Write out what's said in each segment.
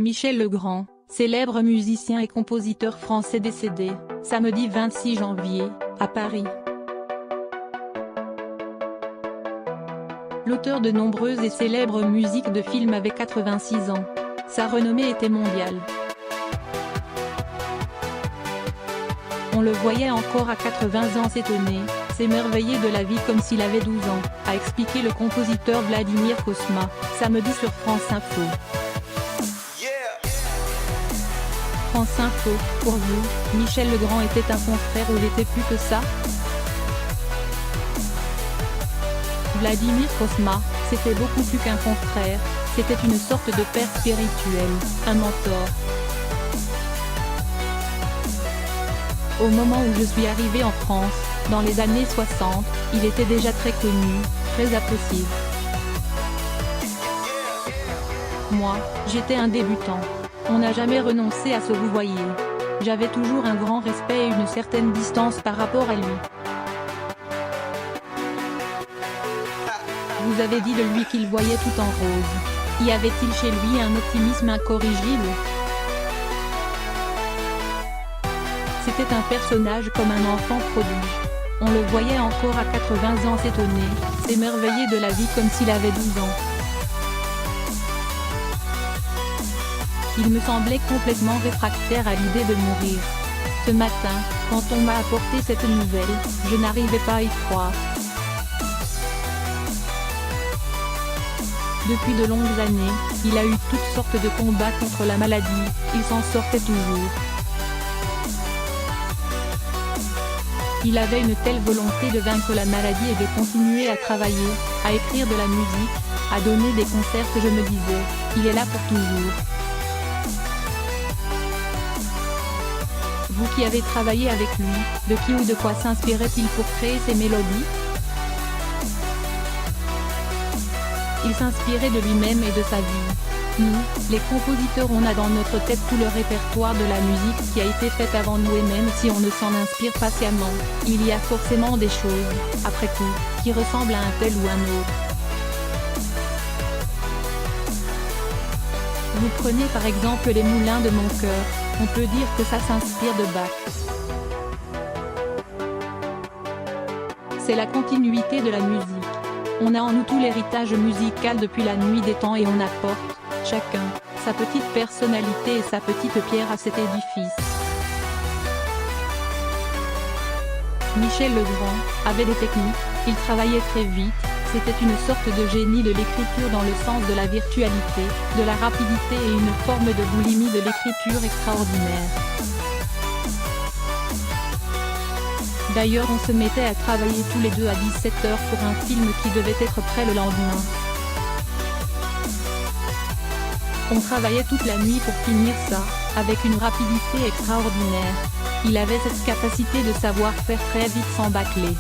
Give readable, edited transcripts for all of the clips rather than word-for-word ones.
Michel Legrand, célèbre musicien et compositeur français décédé, samedi 26 janvier, à Paris. L'auteur de nombreuses et célèbres musiques de films avait 86 ans. Sa renommée était mondiale. On le voyait encore à 80 ans s'étonner, s'émerveiller de la vie comme s'il avait 12 ans, a expliqué le compositeur Vladimir Cosma, samedi sur France Info. France Info, pour vous, Michel Legrand était un confrère ou il était plus que ça? Vladimir Cosma, c'était beaucoup plus qu'un confrère, c'était une sorte de père spirituel, un mentor. Au moment où je suis arrivé en France, dans les années 60, il était déjà très connu, très apprécié. Moi, j'étais un débutant. On n'a jamais renoncé à se vouvoyer. J'avais toujours un grand respect et une certaine distance par rapport à lui. Vous avez dit de lui qu'il voyait tout en rose. Y avait-il chez lui un optimisme incorrigible? C'était un personnage comme un enfant prodige. On le voyait encore à 80 ans s'étonner, s'émerveiller de la vie comme s'il avait 12 ans. Il me semblait complètement réfractaire à l'idée de mourir. Ce matin, quand on m'a apporté cette nouvelle, je n'arrivais pas à y croire. Depuis de longues années, il a eu toutes sortes de combats contre la maladie, il s'en sortait toujours. Il avait une telle volonté de vaincre la maladie et de continuer à travailler, à écrire de la musique, à donner des concerts que je me disais, il est là pour toujours. Vous qui avez travaillé avec lui, de qui ou de quoi s'inspirait-il pour créer ces mélodies? Il s'inspirait de lui-même et de sa vie. Nous, les compositeurs, on a dans notre tête tout le répertoire de la musique qui a été faite avant nous et même si on ne s'en inspire pas sciemment, il y a forcément des choses, après coup, qui ressemblent à un tel ou un autre. Vous prenez par exemple les moulins de mon cœur, on peut dire que ça s'inspire de Bach. C'est la continuité de la musique. On a en nous tout l'héritage musical depuis la nuit des temps et on apporte, chacun, sa petite personnalité et sa petite pierre à cet édifice. Michel Legrand avait des techniques, il travaillait très vite, c'était une sorte de génie de l'écriture dans le sens de la virtualité, de la rapidité et une forme de boulimie de l'écriture extraordinaire. D'ailleurs on se mettait à travailler tous les deux à 17 h pour un film qui devait être prêt le lendemain. On travaillait toute la nuit pour finir ça, avec une rapidité extraordinaire. Il avait cette capacité de savoir faire très vite sans bâcler.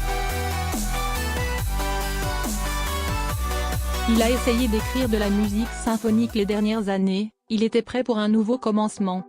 Il a essayé d'écrire de la musique symphonique les dernières années, il était prêt pour un nouveau commencement.